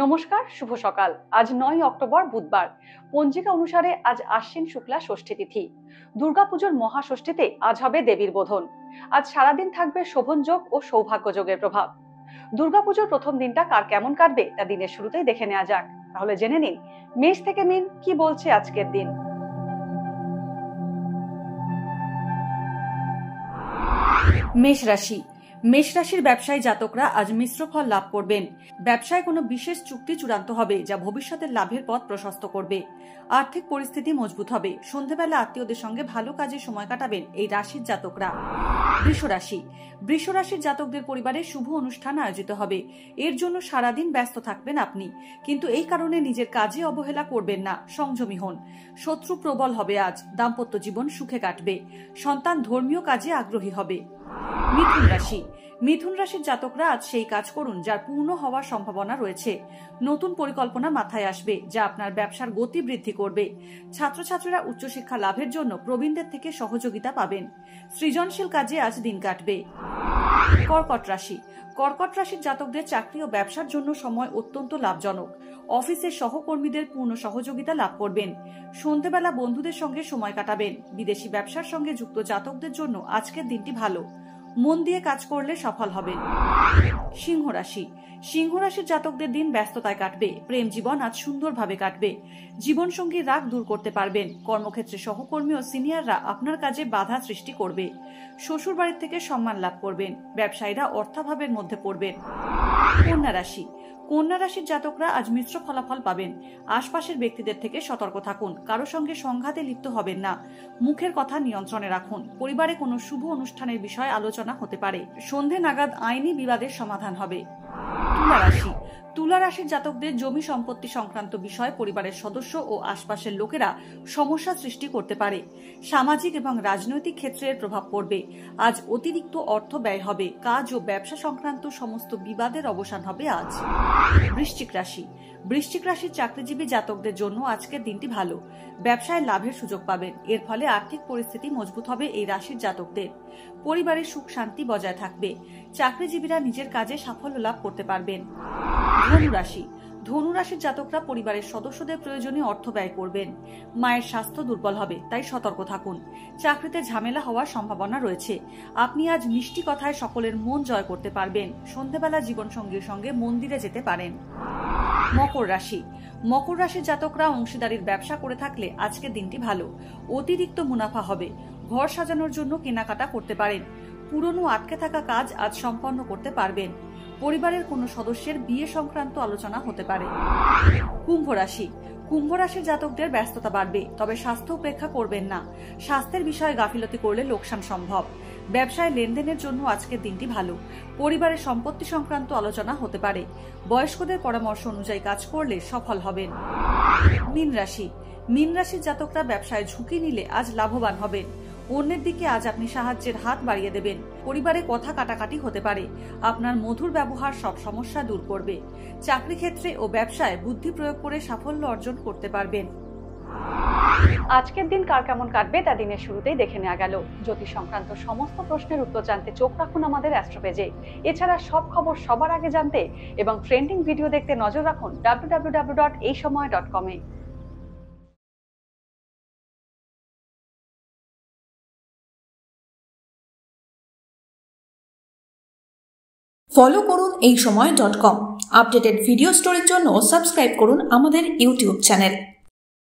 নমস্কার, শুভ সকাল। আজ 9 অক্টোবর বুধবার। পঞ্জিকা অনুসারে আজ আশ্বিন শুক্লা ষষ্ঠী তিথি। দুর্গাপুজোর মহাষষ্ঠীতে আজ হবে দেবীর বোধন। আজ সারাদিন থাকবে শোভন যোগ ও সৌভাগ্য যোগের প্রভাব। দুর্গাপুজোর প্রথম দিনটা কার কেমন কাটবে তা দিনের শুরুতেই দেখে নেওয়া যাক। তাহলে জেনে নিন মেষ থেকে মিন কি বলছে আজকের দিন। মেষ রাশি। মেষ রাশির ব্যবসায়ী জাতকরা আজ মিশ্র ফল লাভ করবেন। ব্যবসায় কোনো বিশেষ চুক্তি চূড়ান্ত হবে যা ভবিষ্যতের লাভের পথ প্রশস্ত করবে। আর্থিক পরিস্থিতি মজবুত হবে। সন্ধ্যাবেলা আত্মীয়দের সঙ্গে ভালো কাজে সময় কাটাবেন এই রাশির জাতকরা। বৃষ রাশি। বৃষ রাশির জাতকদের পরিবারে শুভ অনুষ্ঠান আয়োজিত হবে। এর জন্য সারাদিন ব্যস্ত থাকবেন আপনি, কিন্তু এই কারণে নিজের কাজে অবহেলা করবেন না, সংযমী হন। শত্রু প্রবল হবে আজ। দাম্পত্য জীবন সুখে কাটবে। সন্তান ধর্মীয় কাজে আগ্রহী হবে। মিথুন রাশি। মিথুন রাশির জাতকরা আজ সেই কাজ করুন যার পূর্ণ হওয়ার সম্ভাবনা রয়েছে। নতুন পরিকল্পনা মাথায় আসবে যা আপনার ব্যবসার গতি বৃদ্ধি করবে। ছাত্রছাত্রীরা উচ্চশিক্ষা লাভের জন্য প্রবীণদের থেকে সহযোগিতা পাবেন। সৃজনশীল কাজে আজ দিন কাটবে। কর্কট রাশি। কর্কট রাশির জাতকদের চাকরি ও ব্যবসার জন্য সময় অত্যন্ত লাভজনক। অফিসের সহকর্মীদের পূর্ণ সহযোগিতা লাভ করবেন। সন্ধ্যাবেলা বন্ধুদের সঙ্গে সময় কাটাবেন। বিদেশি ব্যবসার সঙ্গে যুক্ত জাতকদের জন্য আজকের দিনটি ভালো। মন দিয়ে কাজ করলে সফল হবেন। সিংহ রাশি। সিংহ রাশির জাতকদের দিন ব্যস্ততায় কাটবে। প্রেম জীবন আজ সুন্দরভাবে কাটবে। জীবন সঙ্গীর রাগ দূর করতে পারবেন। কর্মক্ষেত্রে সহকর্মী ও সিনিয়ররা আপনার কাজে বাধা সৃষ্টি করবে। শ্বশুর বাড়ির থেকে সম্মান লাভ করবেন। ব্যবসায়ীরা অর্থাভাবের মধ্যে পড়বেন। কন্যা রাশি। কন্যা রাশির জাতকরা আজ মিশ্র ফলাফল পাবেন। আশপাশের ব্যক্তিদের থেকে সতর্ক থাকুন। কারো সঙ্গে সংঘাতে লিপ্ত হবেন না। মুখের কথা নিয়ন্ত্রণে রাখুন। পরিবারে কোনো শুভ অনুষ্ঠানের বিষয়ে আলোচনা হতে পারে। সন্ধে নাগাদ আইনি বিবাদের সমাধান হবে। তুলা রাশি। তুলা রাশির জাতকদের জমি সম্পত্তি সংক্রান্ত বিষয়ে পরিবারের সদস্য ও আশপাশের লোকেরা সমস্যা সৃষ্টি করতে পারে। সামাজিক এবং রাজনৈতিক ক্ষেত্রে প্রভাব পড়বে। আজ অতিরিক্ত অর্থ ব্যয় হবে। কাজ ও ব্যবসা সংক্রান্ত সমস্ত বিবাদের অবসান হবে আজ। বৃশ্চিক রাশি। বৃশ্চিক রাশির চাকরিজীবী জাতকদের জন্য আজকের দিনটি ভালো। ব্যবসায় লাভের সুযোগ পাবেন। এর ফলে আর্থিক পরিস্থিতি মজবুত হবে এই রাশির জাতকদের। পরিবারে সুখ শান্তি বজায় থাকবে। চাকরিজীবীরা নিজের কাজে সাফল্য লাভ করতে পারবেন। ধনু রাশি। ধনু রাশির জাতকরা পরিবারের সদস্যদের প্রয়োজনীয় অর্থ ব্যয় করবেন। মায়ের স্বাস্থ্য দুর্বল হবে, তাই সতর্ক থাকুন। চাকরিতে ঝামেলা হওয়ার সম্ভাবনা রয়েছে। আপনি আজ মিষ্টি কথায় সকলের মন জয় করতে পারবেন। সন্ধ্যাবেলা জীবনসঙ্গীর সঙ্গে মন্দিরে যেতে পারেন। মকর রাশি। মকর রাশির জাতকরা অংশীদারির ব্যবসা করে থাকলে আজকের দিনটি ভালো। অতিরিক্ত মুনাফা হবে। ঘর সাজানোর জন্য কেনাকাটা করতে পারেন। পুরনো আটকে থাকা কাজ আজ সম্পন্ন করতে পারবেন। পরিবারের কোনো সদস্যের বিয়ে সংক্রান্ত আলোচনা হতে পারে। কুম্ভ রাশি। কুম্ভ রাশির জাতকদের ব্যস্ততা বাড়বে, তবে স্বাস্থ্য উপেক্ষা করবেন না। স্বাস্থ্যের বিষয়ে গাফিলতি করলে লোকসান সম্ভব। ব্যবসায় লেনদেনের জন্য আজকের দিনটি ভালো। পরিবারের সম্পত্তি সংক্রান্ত আলোচনা হতে পারে। বয়স্কদের পরামর্শ অনুযায়ী কাজ করলে সফল হবেন। মীন রাশি। মীন রাশির জাতকরা ব্যবসায় ঝুঁকি নিলে আজ লাভবান হবেন। অন্যের দিকে আজ আপনি সাহায্যের হাত বাড়িয়ে দেবেন। পরিবারে কথা কাটাকাটি হতে পারে। আপনার মধুর ব্যবহার সব সমস্যা দূর করবে। চাকরি ক্ষেত্রে ও ব্যবসায় বুদ্ধি প্রয়োগ করে সাফল্য অর্জন করতে পারবেন। আজকের দিন কার কেমন কাটবে তা দিনের শুরুতেই দেখে নেওয়া গেল। জ্যোতিষ সংক্রান্ত সমস্ত প্রশ্নের উত্তর জানতে চোখ রাখুন আমাদের অ্যাস্ট্রো পেজে। এছাড়া সব খবর সবার আগে জানতে এবং ট্রেন্ডিং ভিডিও দেখতে নজর রাখুন www.এইসময়.com এ। ফলো করুন এইসময়.com। আপডেটেড ভিডিও স্টোরির জন্য সাবস্ক্রাইব করুন আমাদের ইউটিউব চ্যানেল।